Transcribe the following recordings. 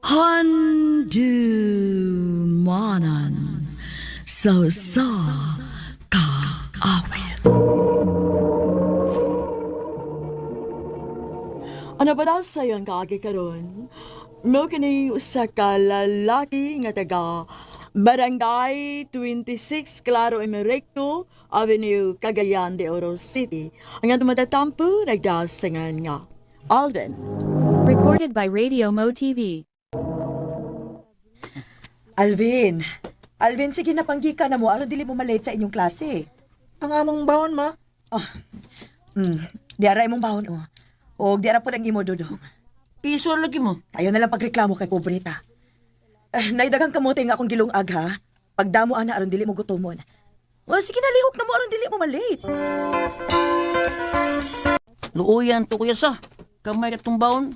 Handumanan sa kaawit. Ano ba daw sa'yo ang kaagi karon? No kini usa ka lalaki nga taga Barangay 26 Claro Emerecto Avenue, Cagayan de Oro City. Ang atong matatampo nagdasangan nga Alden. Recorded by Radio Mo TV. Alvin, sige na panggi ka na mo aron dili mo malate sa inyong klase. Ang among baon, ma. Diara imong bahon o. O diara po ang imo dudong. Piso lagi mo. Ayaw na lang pagreklamo kay pobreta. Naidagang kamote nga akong gilungag ha. Pagdamo ana aron dili mo gutomon. O sige na lihok na mo aron dili mo malate. Luuyan to kuya sa. Kamay katong baon.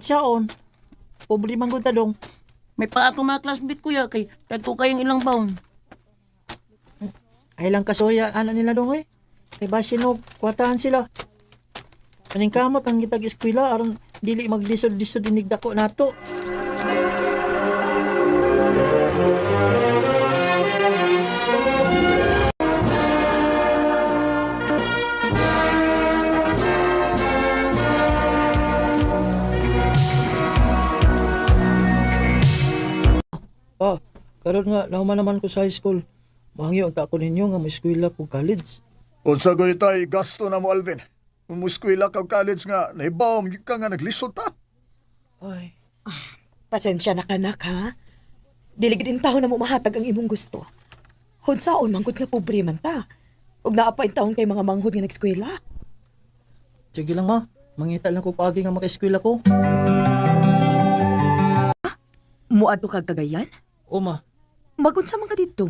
Siyaon. Pobre man gud ta dong. May pa ako mga classmate kuya kay tagko kayong ilang baon. Ay lang kasoya ana nila dong eh. Kay basinog kwartahan sila. Paningkamot ang gitag eskwela aron dili maglisod-lisod dinig dako nato. Karon nga nahuman naman ko sa high school. Mahangyo ang tako ninyo nga may eskwela ko college. Unsa goy tay gasto na mo Alvin? Kung muskwela ka og college nga nahibaw ka nga naglisod ta. Ay, Pasensya na kanak ha. Dili gid in taon na mo mahatag ang imong gusto. Hunsaon manggod nga pobre man ta. Ug naa pa in taon kay mga manghod nga nag-eskwela. sige lang ma. Mangita lang ko paagi nga maka-eskwela ko. Muadto kag Cagayan? O ma, Magunsa man ka didto?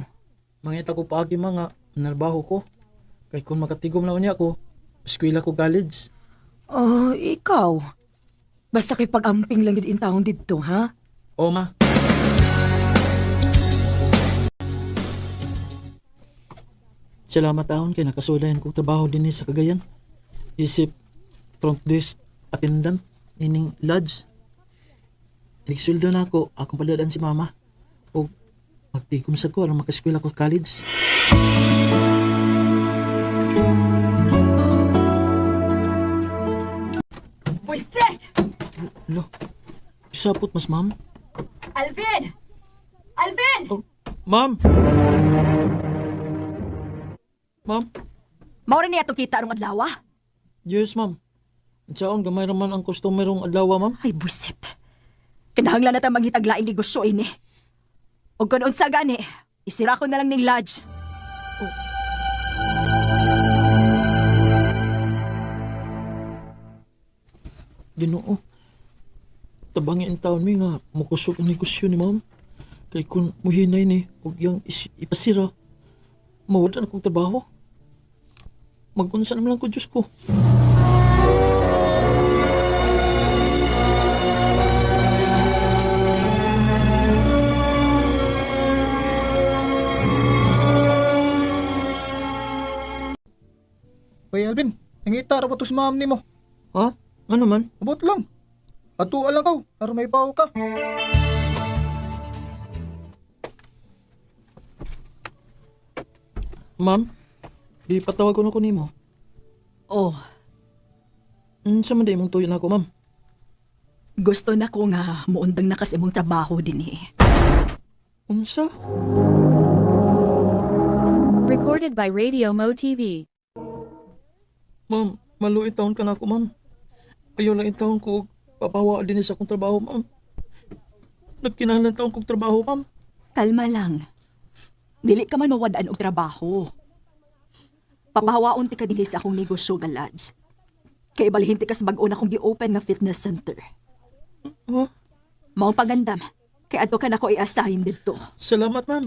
mangita ko paagi mga narbaho ko. Kay kung makatigom naman niya ako, eskwela ko college. Ikaw. Basta kay pag-amping lang gid in taon didto ha. O ma. Salamat taon kay nakasulayan kong trabaho din sa Cagayan. Isip front desk attendant ining lodge. Nagsuldo na ako, akong paladan si mama. O magtigom sa ko aron makaskwela ko college. Buisit! Lo, isapot mas ma'am. Alvin! Alvin! Oh, ma'am! Ma'am? Maura niya to kita rong adlaw. Yes, ma'am. Saon gamay raman ang customer ng adlaw, ma'am. Ay buisit. Kinahanglan na ta mangitaglaing negosyo ini. Og kun unsa gani, isira ko na lang ning lodge. Ginoo. Tabangin ang taon mi nga makusog ang negosyo ni ma'am. Kay kung muhinay ni og yang ipasira, mawala na kong trabaho. Mag-unsa naman lang ko, Diyos ko. Hoy Alvin, nangita ra ba to si ma'am nimo? Ha? Ano man? Abot lang. Ato lang ka, aron may bawo ka. Ma'am, di patawag ko na ko nimo. Oh, Sa man di mong tuyo na ako, ma'am. gusto na ko nga muundang na kasi imong trabaho din eh. Unsa? Recorded by Radio Mo TV. Ma'am, maluit taon ka na ako, ma'am. Ayaw lang taon ko papawa din sa akong trabaho, ma'am. Nagkinahanglan taon kong trabaho, ma'am. Kalma lang. Dili ka man mawadaan og trabaho. Papahawaon ti ka dinhi sa akong negosyo nga lodge. Kay balihin ti kas bag-o na akong gi-open nga fitness center. Huh? Maong pagandam, kay adto ka na ko i-assign dito. Salamat, ma'am.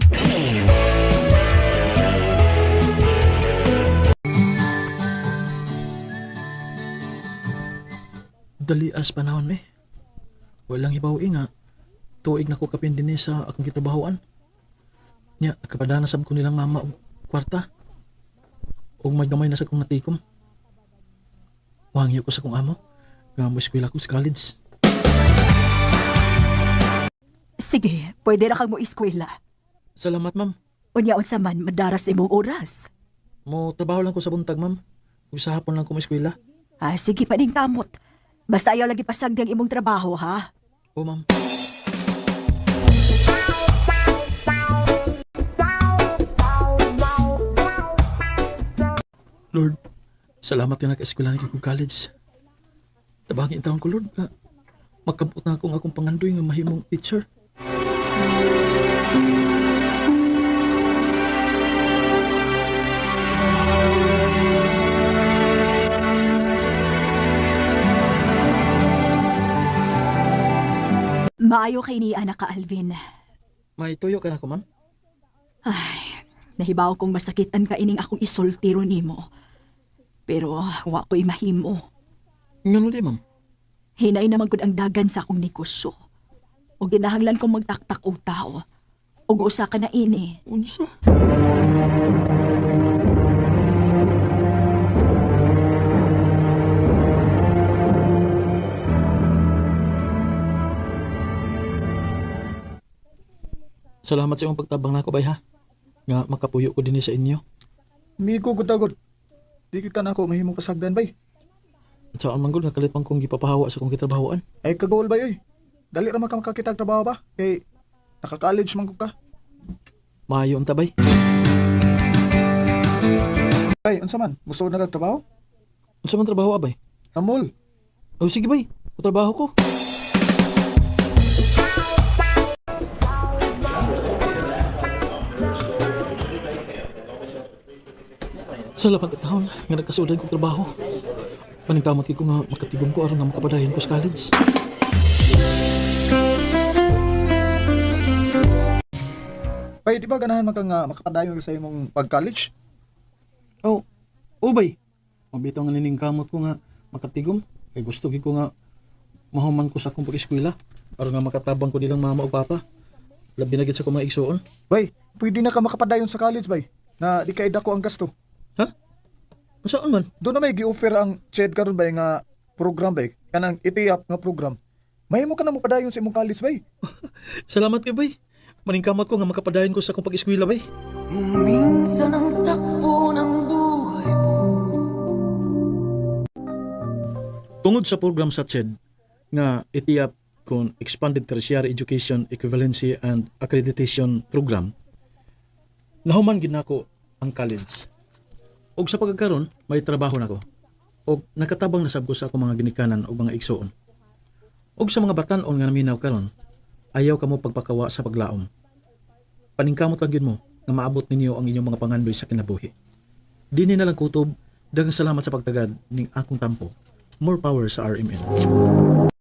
Dali as panahon, me. Walang ibaw nga. Tuig na ko kapin din sa akong kitrabahoan. Nya, nakapadanasab ko nilang mama og kwarta. Og may gamay na sa kong natikom. Wangyo ko sa kong amo. Nga mo eskwela ko sa college. Sige, pwede na kang mo eskwela. Salamat, ma'am. Unyaon sa man, madaras imong oras. Mo trabaho lang ko sa buntag, ma'am. Ug sa hapon lang ko eskwela. Sige pa ning kamot. Basta ayaw lagi pasagdi ang imong trabaho, ha? O, ma'am. Lord, salamat nga naka-eskwela ni kong college. Tabangin taon ko, Lord, nga makabot na akong akong pangandoy nga mahimong teacher. Maayo kay ni anak ka, Alvin. May tuyo ka na ko, ma'am? Nahibaw kong masakitan ka ining akong isultiro nimo. Pero wa ko'y mahimo. Ngano di, ma'am? Hinay naman gud ang dagan sa akong negosyo. O ginahanglan kong magtaktak og tao. Og usa ka na ini. Unsa? Salamat sa imong pagtabang nako, bay, ha? Nga makapuyo ko din sa inyo. Migo gud-agod. Di ka na ako mahimong pasagdan bay. At saan man gud nga kalit pang kong gipapahawa sa kong gitrabahoan. Ay kagol bay oy. Dali ra man ka makakita og trabaho ba? Kay naka-college man ko ka. Maayo unta, bay. Bay, unsa man? Gusto ko nagtrabaho? Unsa man trabaho, abay? Sa mall. Oh, sige, bay. Trabaho ko. Salamat ka taon nga nagkasudan kong trabaho. Paningkamot ko nga makatigom ko aron nga makapadayon ko sa college. Bay, di ba ganahan man ka nga makapadayon sa imong pag-college? Oh, ubay. Mabitaw nga nining kamot ko nga makatigom. Kay gusto ko nga mahuman ko sa akong pag-eskwela. Aron nga makatabang ko nilang mama o papa. Labi na gid sa akong mga igsuon. Bay, pwede na ka makapadayon sa college bay. Na di kay dako ang gasto. Ha? Saan man? Doon na may gi-offer ang CHED karon bay nga program bay. Kanang ITIAP nga program. Mahimo ka na mo padayon sa imong college bay. Salamat kay bay. Maningkamot ko nga makapadayon ko sa akong pag-eskwela bay. Minsan ang takbo ng buhay mo. Tungod sa program sa CHED nga ITIAP kon Expanded Tertiary Education Equivalency and Accreditation Program, nahuman gid nako ang college. Og sa pagkakaroon, may trabaho nako. Og nakatabang na sab ko sa akong mga ginikanan o mga igsoon. Og sa mga batan-on nga naminaw karon, ayaw kamo pagpakawa sa paglaom. Paningkamot lang gyud mo nga maabot ninyo ang inyong mga pangandoy sa kinabuhi. Dinhi na lang kutob, daghang salamat sa pagtagad ning akong tampo. More power sa RMN.